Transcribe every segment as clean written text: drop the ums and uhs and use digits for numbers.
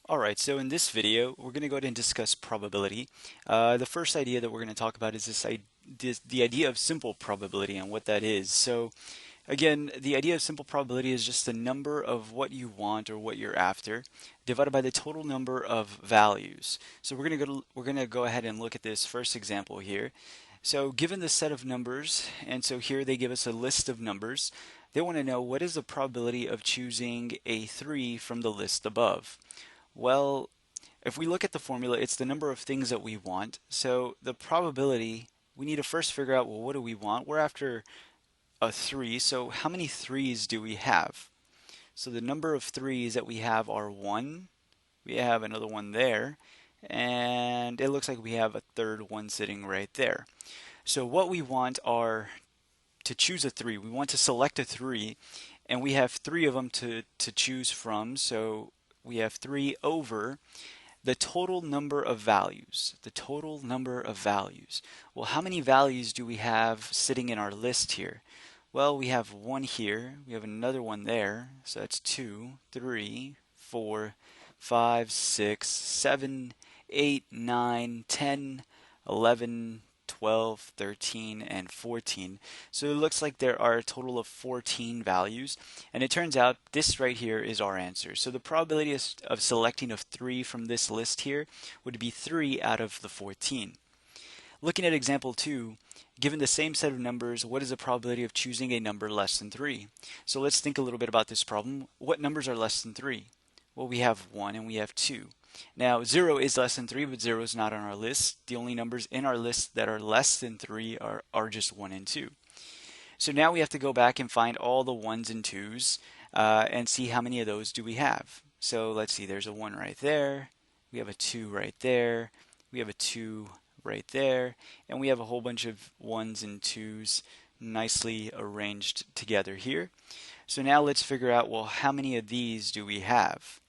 Alright, so in this video, we're going to go ahead and discuss probability. The first idea that we're going to talk about is the idea of simple probability and what that is. So again, the idea of simple probability is just the number of what you want or what you're after divided by the total number of values. So we're going to go ahead and look at this first example here. So given the set of numbers, and so here they give us a list of numbers, they want to know what is the probability of choosing a 3 from the list above. Well, if we look at the formula, it's the number of things that we want. So the probability, we need to first figure out, well, what do we want? We're after a 3, so how many 3's do we have? So the number of 3's that we have are 1, we have another one there, and it looks like we have a third one sitting right there. So what we want are to choose a 3. We want to select a 3, and we have 3 of them to choose from, so we have 3 over the total number of values. The total number of values. Well, how many values do we have sitting in our list here? Well, we have one here, we have another one there, so that's 2, 3, 4, 5, 6, 7, 8, 9, 10, 11, 12, 13, and 14. So it looks like there are a total of 14 values, and it turns out this right here is our answer. So the probability of selecting of 3 from this list here would be 3 out of the 14. Looking at example 2, given the same set of numbers, what is the probability of choosing a number less than 3? So let's think a little bit about this problem. What numbers are less than 3? Well, we have 1 and we have 2. Now, 0 is less than 3, but 0 is not on our list. The only numbers in our list that are less than 3 are just 1 and 2. So now we have to go back and find all the 1's and 2's and see how many of those do we have. So let's see, there's a 1 right there. We have a 2 right there. We have a 2 right there. And we have a whole bunch of 1's and 2's nicely arranged together here. So now let's figure out, well, how many of these do we have?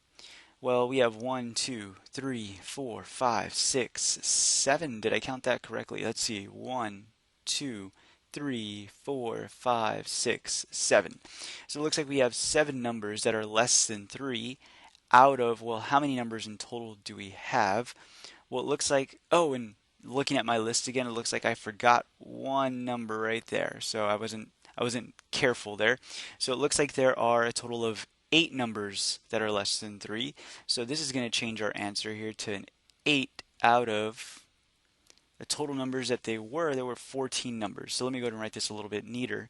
Well, we have 1, 2, 3, 4, 5, 6, 7. Did I count that correctly? Let's see. 1, 2, 3, 4, 5, 6, 7. So it looks like we have 7 numbers that are less than 3 out of, well, how many numbers in total do we have? Well, it looks like, oh, and looking at my list again, it looks like I forgot one number right there. So I wasn't careful there. So it looks like there are a total of 8 numbers that are less than 3. So this is going to change our answer here to an 8 out of the total numbers that there were 14 numbers. So let me go ahead and write this a little bit neater.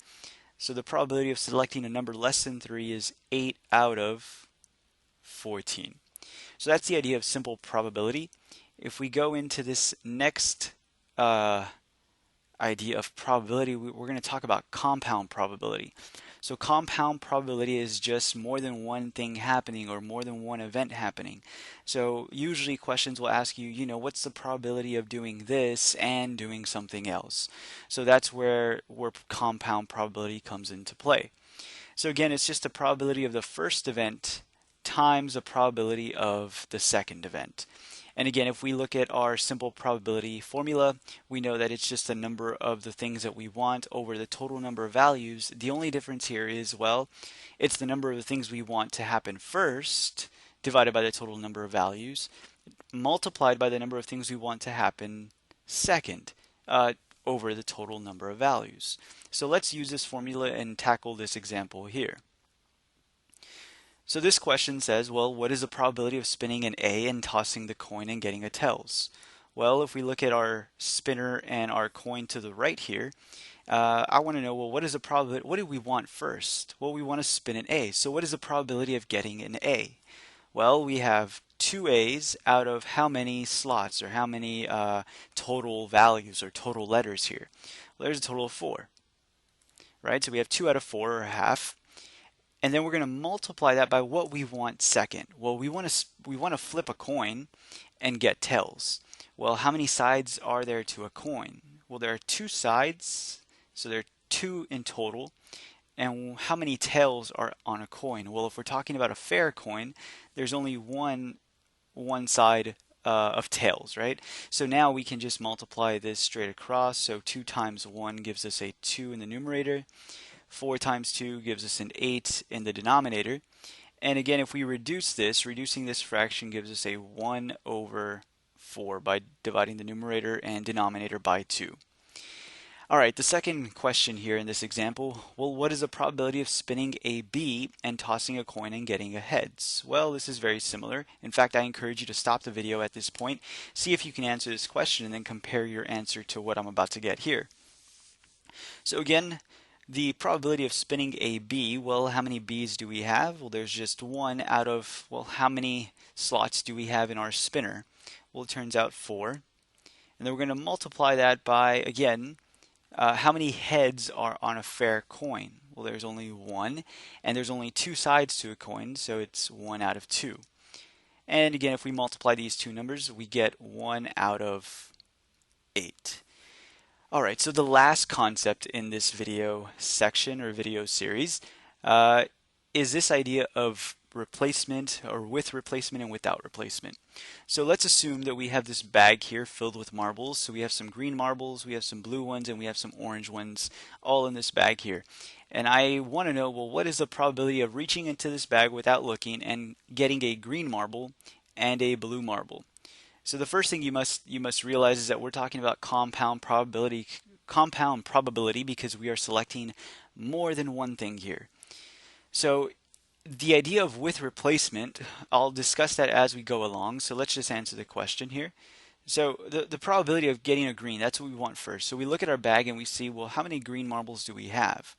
So the probability of selecting a number less than 3 is 8 out of 14. So that's the idea of simple probability. If we go into this next idea of probability, we're going to talk about compound probability. So compound probability is just more than one thing happening or more than one event happening. So usually questions will ask you, what's the probability of doing this and doing something else? So that's where compound probability comes into play. So again, it's just the probability of the first event times the probability of the second event. And again, if we look at our simple probability formula, we know that it's just the number of the things that we want over the total number of values. The only difference here is, well, it's the number of the things we want to happen first divided by the total number of values multiplied by the number of things we want to happen second over the total number of values. So let's use this formula and tackle this example here. So this question says, well, what is the probability of spinning an A and tossing the coin and getting a tails? Well, if we look at our spinner and our coin to the right here, I want to know, well, what is the probability? What do we want first? Well, we want to spin an A. So what is the probability of getting an A? Well, we have 2 A's out of how many slots or how many total values or total letters here? Well, there's a total of 4, right? So we have 2 out of 4 or half. And then we're going to multiply that by what we want second. Well, we want to flip a coin and get tails. Well, how many sides are there to a coin? Well, there are 2 sides, so there are 2 in total. And how many tails are on a coin? Well, if we're talking about a fair coin, there's only one side of tails, right? So now we can just multiply this straight across. So 2 times 1 gives us a 2 in the numerator. 4 times 2 gives us an 8 in the denominator. And again, if we reduce this, reducing this fraction gives us a 1 over 4 by dividing the numerator and denominator by 2. All right, the second question here in this example, well, what is the probability of spinning a bee and tossing a coin and getting a heads? Well, this is very similar. In fact, I encourage you to stop the video at this point, see if you can answer this question, and then compare your answer to what I'm about to get here. So again, the probability of spinning a bee, well, how many bees do we have? Well, there's just one out of, well, how many slots do we have in our spinner? Well, it turns out 4. And then we're going to multiply that by, again, how many heads are on a fair coin? Well, there's only one, and there's only 2 sides to a coin, so it's 1 out of 2. And again, if we multiply these two numbers, we get 1 out of 8. Alright, so the last concept in this video section or video series is this idea of replacement, or with replacement and without replacement. So let's assume that we have this bag here filled with marbles. So we have some green marbles, we have some blue ones, and we have some orange ones all in this bag here. And I want to know, well, what is the probability of reaching into this bag without looking and getting a green marble and a blue marble? So the first thing you must realize is that we're talking about compound probability because we are selecting more than one thing here. So the idea of with replacement, I'll discuss that as we go along. So let's just answer the question here. So the probability of getting a green, that's what we want first. So we look at our bag and we see, well, how many green marbles do we have?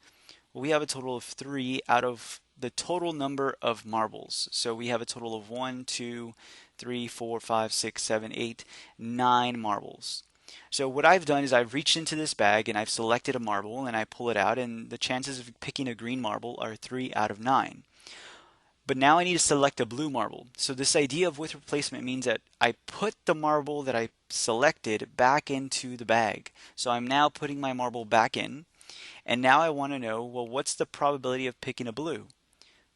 Well, we have a total of 3 out of the total number of marbles. So we have a total of 1, 2, 3, 4, 5, 6, 7, 8, 9 marbles. So what I've done is I've reached into this bag and I've selected a marble and I pull it out, and the chances of picking a green marble are 3 out of 9. But now I need to select a blue marble. So this idea of with replacement means that I put the marble that I selected back into the bag. So I'm now putting my marble back in, and now I want to know, well, what's the probability of picking a blue?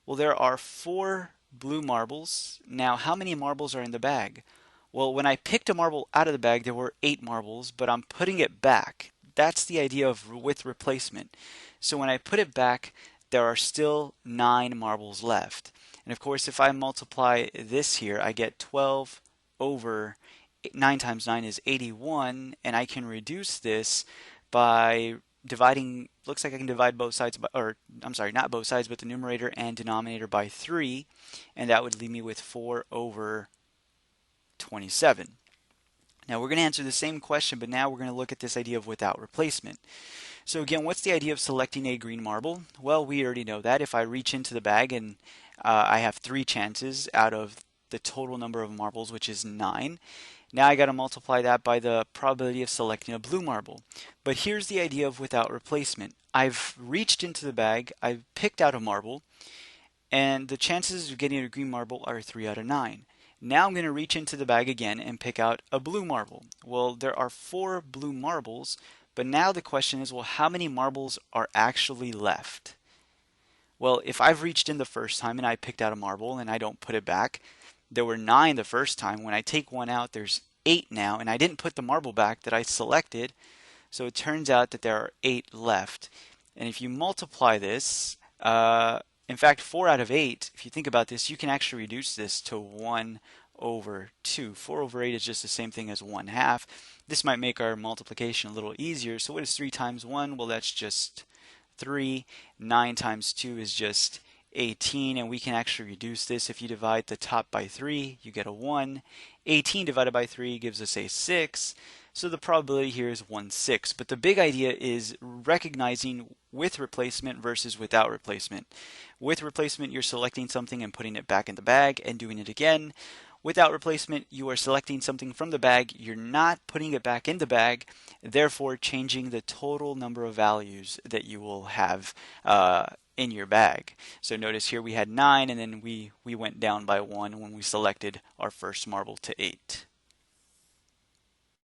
Well, there are 4 blue marbles. Now, how many marbles are in the bag? Well, when I picked a marble out of the bag, there were 8 marbles, but I'm putting it back. That's the idea of with replacement. So when I put it back, there are still 9 marbles left. And of course, if I multiply this here, I get 12 over 9 times 9 is 81, and I can reduce this by dividing, looks like I can divide both sides by, or I'm sorry, not both sides, but the numerator and denominator by 3, and that would leave me with 4 over 27. Now we're going to answer the same question, but now we're going to look at this idea of without replacement. So again, what's the idea of selecting a green marble? Well, we already know that. If I reach into the bag and I have 3 chances out of the total number of marbles, which is 9. Now I got to multiply that by the probability of selecting a blue marble. But here's the idea of without replacement. I've reached into the bag, I've picked out a marble, and the chances of getting a green marble are 3 out of 9. Now I'm going to reach into the bag again and pick out a blue marble. Well, there are 4 blue marbles, but now the question is, well, how many marbles are actually left? Well, if I've reached in the first time and I picked out a marble and I don't put it back, there were 9 the first time. When I take one out, there's 8 now, and I didn't put the marble back that I selected, so it turns out that there are 8 left. And if you multiply this, in fact, 4 out of 8, if you think about this, you can actually reduce this to 1 over 2. 4 over 8 is just the same thing as 1/2. This might make our multiplication a little easier. So what is 3 times 1? Well, that's just 3. 9 times 2 is just 18, and we can actually reduce this. If you divide the top by 3, you get a 1. 18 divided by 3 gives us a 6. So the probability here is 1/6. But the big idea is recognizing with replacement versus without replacement. With replacement, you're selecting something and putting it back in the bag and doing it again. Without replacement, you are selecting something from the bag, you're not putting it back in the bag, therefore changing the total number of values that you will have in your bag. So notice here we had 9, and then we went down by 1 when we selected our first marble to 8.